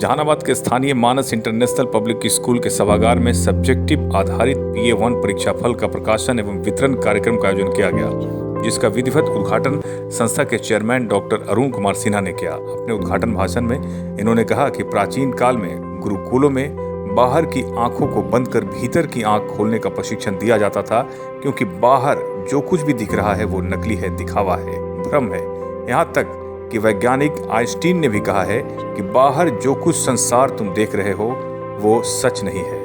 जहानाबाद के स्थानीय मानस international public school के सभागार में सब्जेक्टिव आधारित PA1 परीक्षाफल का प्रकाशन एवं वितरण कार्यक्रम का आयोजन किया गया, जिसका विधिवत उद्घाटन संस्था के चेयरमैन डॉक्टर अरुण कुमार सिन्हा ने किया। अपने उद्घाटन भाषण में इन्होंने कहा कि प्राचीन काल में गुरुकुलों में बाहर की आंखों को बंद कर भीतर की आंख खोलने का प्रशिक्षण दिया जाता था, क्योंकि बाहर जो कुछ भी दिख रहा है वो नकली है, दिखावा है, भ्रम है। यहाँ तक कि वैज्ञानिक आइंस्टीन ने भी कहा है कि बाहर जो कुछ संसार तुम देख रहे हो वो सच नहीं है,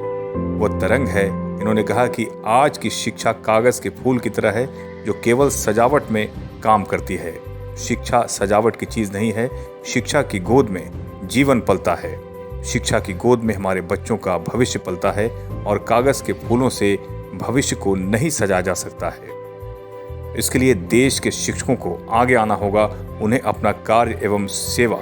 वो तरंग है। इन्होंने कहा कि आज की शिक्षा कागज के फूल की तरह है जो केवल सजावट में काम करती है। शिक्षा सजावट की चीज नहीं है, शिक्षा की गोद में जीवन पलता है। शिक्षा की गोद में हमारे बच्चों का भविष्य पलता है और कागज के फूलों से भविष्य को नहीं सजाया जा सकता है। इसके लिए देश के शिक्षकों को आगे आना होगा, उन्हें अपना कार्य एवं सेवा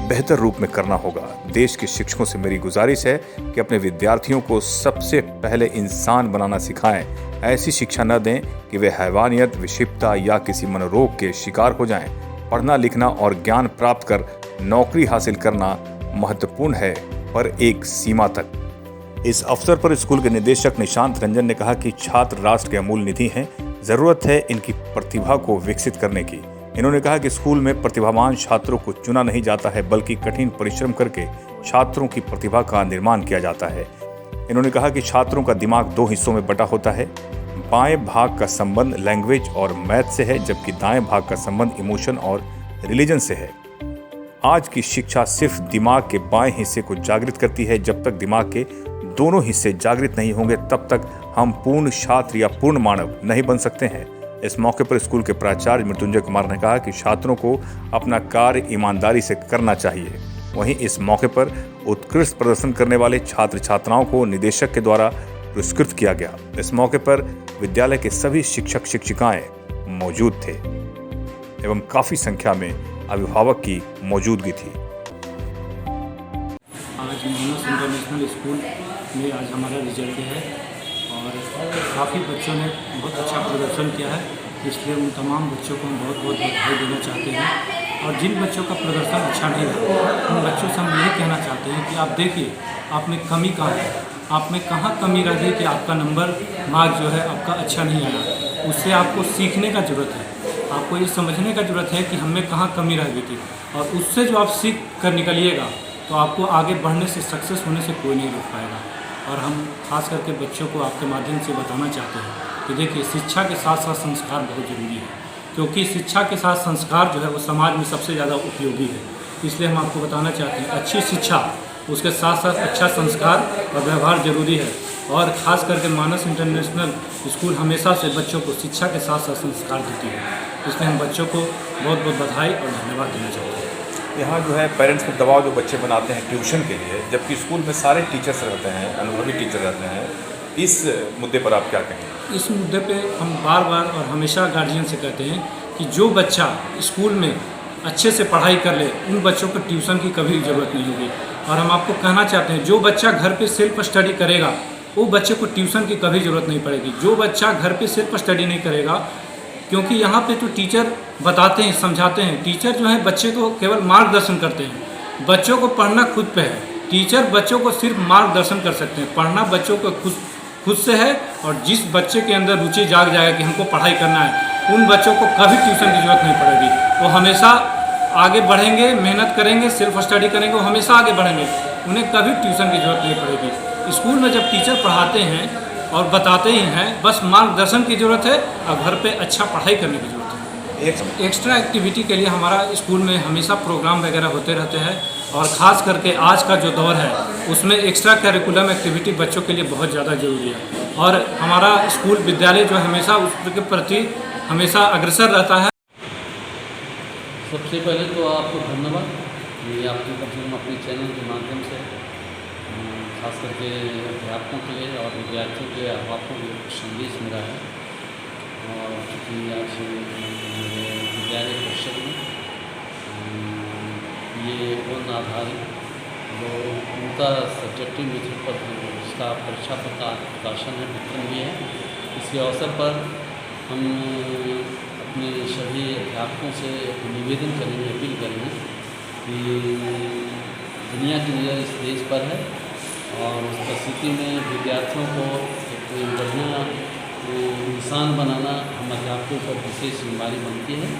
बेहतर रूप में करना होगा। देश के शिक्षकों से मेरी गुजारिश है कि अपने विद्यार्थियों को सबसे पहले इंसान बनाना सिखाएं। ऐसी शिक्षा न दें कि वे हैवानियत, विक्षिप्तता या किसी मनोरोग के शिकार हो जाएं। पढ़ना लिखना और ज्ञान प्राप्त कर नौकरी हासिल करना महत्वपूर्ण है, पर एक सीमा तक। इस अवसर पर स्कूल के निदेशक निशांत रंजन ने कहा कि छात्र राष्ट्र के अमूल्य निधि हैं, जरूरत है इनकी प्रतिभा को विकसित करने की। इन्होंने कहा कि स्कूल में प्रतिभावान छात्रों को चुना नहीं जाता है, बल्कि कठिन परिश्रम करके छात्रों की प्रतिभा का निर्माण किया जाता है। इन्होंने कहा कि छात्रों का दिमाग 2 हिस्सों में बटा होता है। बाएं भाग का संबंध लैंग्वेज और मैथ से है, जबकि दाएं भाग का संबंध इमोशन और रिलीजन से है। आज की शिक्षा सिर्फ दिमाग के बाएं हिस्से को जागृत करती है। जब तक दिमाग के दोनों हिस्से जागृत नहीं होंगे, तब तक हम पूर्ण छात्र या पूर्ण मानव नहीं बन सकते हैं। इस मौके पर स्कूल के प्राचार्य मृत्युंजय कुमार ने कहा कि छात्रों को अपना कार्य ईमानदारी से करना चाहिए। वहीं इस मौके पर उत्कृष्ट प्रदर्शन करने वाले छात्र छात्राओं को निदेशक के द्वारा पुरस्कृत किया गया। इस मौके पर विद्यालय के सभी शिक्षक शिक्षिकाएं मौजूद थे एवं काफी संख्या में अभिभावक की मौजूदगी थी। आज मानस इंटरनेशनल स्कूल में आज हमारा रिजल्ट है और काफ़ी बच्चों ने बहुत अच्छा प्रदर्शन किया है, इसलिए उन तमाम बच्चों को हम बहुत बहुत बधाई देना चाहते हैं। और जिन बच्चों का प्रदर्शन अच्छा नहीं रहा, उन बच्चों से हम यही कहना चाहते हैं कि आप देखिए आप में कमी कहाँ है, आप में कहाँ कमी रह गई कि आपका नंबर मार्क जो है आपका अच्छा नहीं आया। उससे आपको सीखने का ज़रूरत है, आपको ये समझने का ज़रूरत है कि हमें कहाँ कमी रह गई थी, और उससे जो आप सीख कर निकलिएगा तो आपको आगे बढ़ने से, सक्सेस होने से कोई नहीं रोक पाएगा। और हम खास करके बच्चों को आपके माध्यम से बताना चाहते हैं कि देखिए शिक्षा के साथ साथ संस्कार बहुत ज़रूरी है, क्योंकि शिक्षा के साथ संस्कार जो है वो समाज में सबसे ज़्यादा उपयोगी है। इसलिए हम आपको बताना चाहते हैं अच्छी शिक्षा, उसके साथ साथ अच्छा संस्कार और व्यवहार जरूरी है। और ख़ास करके मानस इंटरनेशनल स्कूल हमेशा से बच्चों को शिक्षा के साथ साथ संस्कार देती है, इसलिए हम बच्चों को बहुत बहुत बधाई और धन्यवाद देना चाहते हैं। यहाँ जो है पेरेंट्स को दबाव जो बच्चे बनाते हैं ट्यूशन के लिए, जबकि स्कूल में सारे टीचर्स रहते हैं, अनुभवी टीचर रहते हैं, इस मुद्दे पर आप क्या कहेंगे? इस मुद्दे पे हम बार बार और हमेशा गार्जियन से कहते हैं कि जो बच्चा स्कूल में अच्छे से पढ़ाई कर ले, उन बच्चों को ट्यूशन की कभी ज़रूरत नहीं होगी। और हम आपको कहना चाहते हैं जो बच्चा घर पे सेल्फ स्टडी करेगा वो बच्चे को ट्यूशन की कभी ज़रूरत नहीं पड़ेगी। जो बच्चा घर पे सेल्फ स्टडी नहीं करेगा, क्योंकि यहाँ पे तो टीचर बताते हैं, समझाते हैं, टीचर जो है बच्चे को केवल मार्गदर्शन करते हैं। बच्चों को पढ़ना खुद पे है, टीचर बच्चों को सिर्फ मार्गदर्शन कर सकते हैं। पढ़ना बच्चों को खुद से है, और जिस बच्चे के अंदर रुचि जाग जाएगा कि हमको पढ़ाई करना है, उन बच्चों को कभी ट्यूशन की ज़रूरत नहीं पड़ेगी। वो हमेशा आगे बढ़ेंगे, मेहनत करेंगे, सेल्फ स्टडी करेंगे, वो हमेशा आगे बढ़ेंगे, उन्हें कभी ट्यूशन की ज़रूरत नहीं पड़ेगी। स्कूल में जब टीचर पढ़ाते हैं और बताते ही हैं, बस मार्गदर्शन की ज़रूरत है और घर पे अच्छा पढ़ाई करने की ज़रूरत है। एक्स्ट्रा एक्टिविटी के लिए हमारा स्कूल में हमेशा प्रोग्राम वगैरह होते रहते हैं, और ख़ास करके आज का जो दौर है उसमें एक्स्ट्रा करिकुलम एक्टिविटी बच्चों के लिए बहुत ज़्यादा ज़रूरी है। और हमारा स्कूल विद्यालय जो हमेशा उसके प्रति हमेशा अग्रसर रहता है। सबसे पहले तो आपको धन्यवाद, ये आपने कम से कम अपने चैनल के माध्यम से खास करके अध्यापकों के लिए और विद्यार्थियों के अभिभावकों के लिए संदेश मिला है। और चूँकि आज मेरे विद्यालय परिषद में ये वन आधारित जो उनका सब्जेक्टिव मेथड पर उसका परीक्षा पर का प्रकाशन है, वितरण भी है, इसके अवसर पर हम अपने सभी अध्यापकों से निवेदन करेंगे, अपील करेंगे कि दुनिया की नज़र इस देश पर है और उस परिस्थिति में विद्यार्थियों को एक बढ़िया इंसान बनाना हम अध्यापकों पर विशेष जिम्मेदारी बनती है।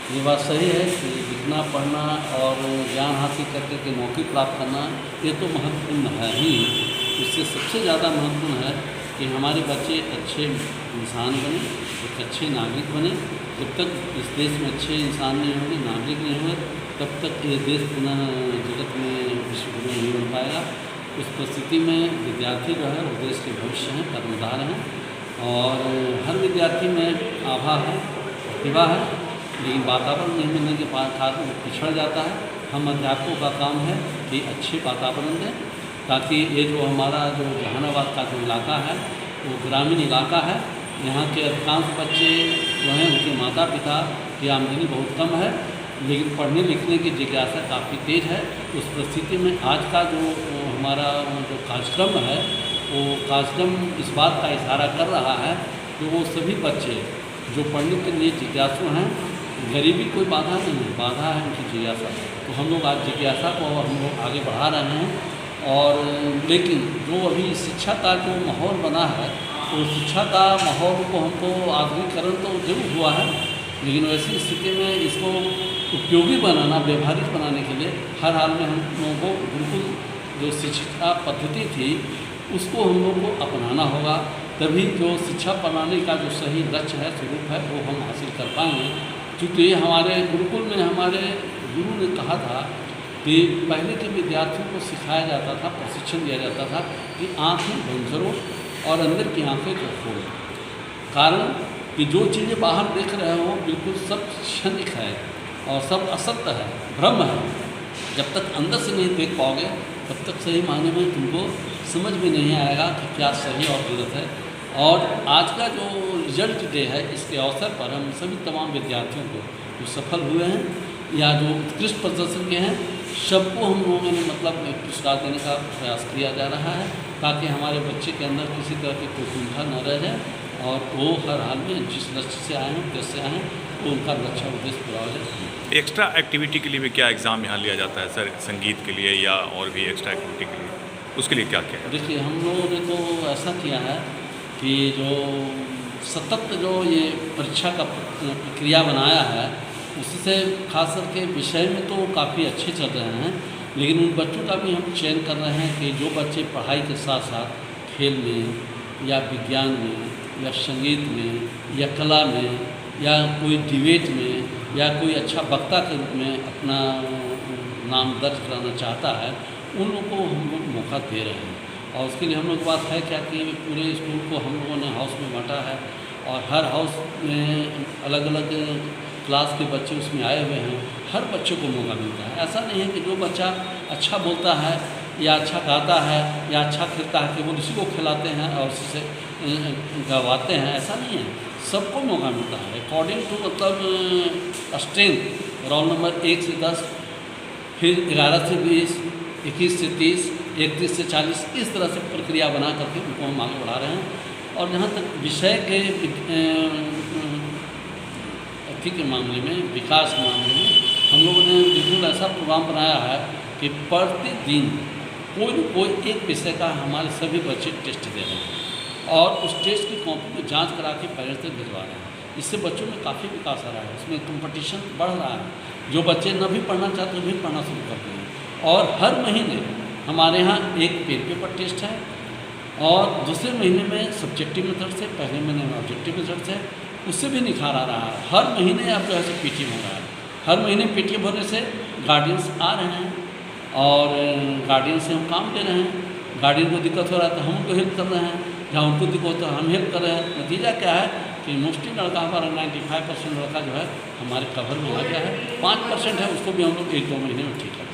ये बात सही है कि लिखना पढ़ना और ज्ञान हासिल करके के नौकरी प्राप्त करना ये तो महत्वपूर्ण है ही, इससे सबसे ज़्यादा महत्वपूर्ण है कि हमारे बच्चे अच्छे इंसान बने, एक अच्छे नागरिक बने। जब तक इस देश में अच्छे इंसान नहीं होंगे, नागरिक नहीं होंगे, तब तक ये देश पुनः जगत में विश्वगुरु नहीं बन पाएगा। उस परिस्थिति में विद्यार्थी जो है वो देश के भविष्य हैं, कर्मधार हैं और हर विद्यार्थी में आभा है, प्रतिभा है, लेकिन वातावरण नहीं मिलने के कारण वो पिछड़ जाता है। हम अध्यापकों का काम है कि अच्छे वातावरण दें ताकि ये जो हमारा जो जहानाबाद का जो इलाका है वो ग्रामीण इलाका है। यहाँ के अधिकांश बच्चे जो हैं उनके माता पिता की आमदनी बहुत कम है, लेकिन पढ़ने लिखने की जिज्ञासा काफ़ी तेज़ है। उस परिस्थिति में आज का जो हमारा जो कार्यक्रम है वो कार्यक्रम इस बात का इशारा कर रहा है कि वो सभी बच्चे जो पढ़ने के लिए जिज्ञासु हैं, गरीबी कोई बाधा नहीं है, बाधा है उनकी जिज्ञासा। तो हम लोग आज जिज्ञासा को हम लोग आगे बढ़ा रहे हैं और लेकिन जो अभी शिक्षा का जो माहौल बना है तो शिक्षा का माहौल को हमको आधुनिकीकरण तो जरूर हुआ है, लेकिन वैसी स्थिति में इसको उपयोगी बनाना, व्यवहारिक बनाने के लिए हर हाल में हम लोगों को बिल्कुल जो शिक्षा पद्धति थी उसको हम लोग को अपनाना होगा। तभी जो शिक्षा प्रणाली का जो सही लक्ष्य है, स्वरूप है, वो हम हासिल कर पाएंगे। क्योंकि हमारे गुरुकुल में हमारे गुरु ने कहा था कि पहले के विद्यार्थियों को सिखाया जाता था, प्रशिक्षण दिया जाता था कि आँखें बंद करो और अंदर की आँखें को खोलो। कारण कि जो चीज़ें बाहर देख रहे हो बिल्कुल सब क्षणिक है और सब असत्य है, भ्रम है। जब तक अंदर से नहीं देख पाओगे तब तक सही मायने में तुमको समझ में नहीं आएगा कि क्या सही और गलत है। और आज का जो रिजल्ट डे है, इसके अवसर पर हम सभी तमाम विद्यार्थियों को जो सफल हुए हैं या जो उत्कृष्ट प्रदर्शन के हैं, सबको हम लोगों ने मतलब एक पुरस्कार देने का प्रयास किया जा रहा है ताकि हमारे बच्चे के अंदर किसी तरह की कोई कुंठा न रह जाए और वो हर हाल में जिस लक्ष्य से आए हैं, उद्देश्य से आए हैं, तो उनका लक्ष्य उद्देश्य पूरा हो जाए। एक्स्ट्रा एक्टिविटी के लिए भी क्या एग्ज़ाम यहाँ लिया जाता है सर, संगीत के लिए या और भी एक्स्ट्रा एक्टिविटी के लिए, उसके लिए क्या क्या है? देखिए, हम लोगों ने तो ऐसा किया है कि जो सतत जो ये परीक्षा का प्रक्रिया बनाया है उससे खास करके विषय में तो काफ़ी अच्छे चल रहे हैं, लेकिन उन बच्चों का भी हम चयन कर रहे हैं कि जो बच्चे पढ़ाई के साथ साथ खेल में या विज्ञान में या संगीत में या कला में या कोई डिबेट में या कोई अच्छा वक्ता के रूप में अपना नाम दर्ज कराना चाहता है, उन लोगों को हम लोग मौका दे रहे हैं। और उसके लिए हम लोग के पास है क्या कि पूरे स्कूल को हम लोगों ने हाउस में बांटा है और हर हाउस में अलग अलग क्लास के बच्चे उसमें आए हुए हैं। हर बच्चे को मौका मिलता है। ऐसा नहीं है कि जो बच्चा अच्छा बोलता है या अच्छा गाता है या अच्छा खेलता है केवल उसी को खिलाते हैं और उसी से गवाते हैं, ऐसा नहीं है। सबको मौका मिलता है अकॉर्डिंग टू मतलब स्ट्रेंथ। रोल नंबर 1 से 10, फिर 11 से 20, 21 से 30, 31 से 40, इस तरह से प्रक्रिया बना करके उनको हम आगे बढ़ा रहे हैं। और जहाँ तक विषय के के मामले में, विकास के मामले में, हम लोगों ने बिल्कुल ऐसा प्रोग्राम बनाया है कि प्रतिदिन कोई न कोई एक विषय का हमारे सभी बच्चे टेस्ट दे रहे हैं और उस टेस्ट की कॉपी को जांच करा के पेरेंट्स तक भिजवा रहे हैं। इससे बच्चों में काफ़ी विकास आ रहा है, इसमें कंपटीशन बढ़ रहा है। जो बच्चे न भी पढ़ना चाहते भी पढ़ना शुरू करते हैं। और हर महीने हमारे यहाँ एक पेन पेपर टेस्ट है और दूसरे महीने में सब्जेक्टिव मेथड से, पहले महीने में ऑब्जेक्टिव मेथड से, उससे भी निखार आ रहा है। हर महीने अब जो है पीटीएम हो रहा है। हर महीने पीटीएम होने से गार्डियंस आ रहे हैं और गार्डियन से हम काम ले रहे हैं। गार्डियन को दिक्कत हो रहा है तो हम उनको हेल्प कर रहे हैं, जहाँ उनको दिक्कत होता है हम हेल्प कर रहे हैं। नतीजा क्या है कि मोस्टली लड़का हमारा 95% लड़का जो है हमारे कवर में आ गया है। 5% है उसको भी हम लोग 1-2 महीने में ठीक कर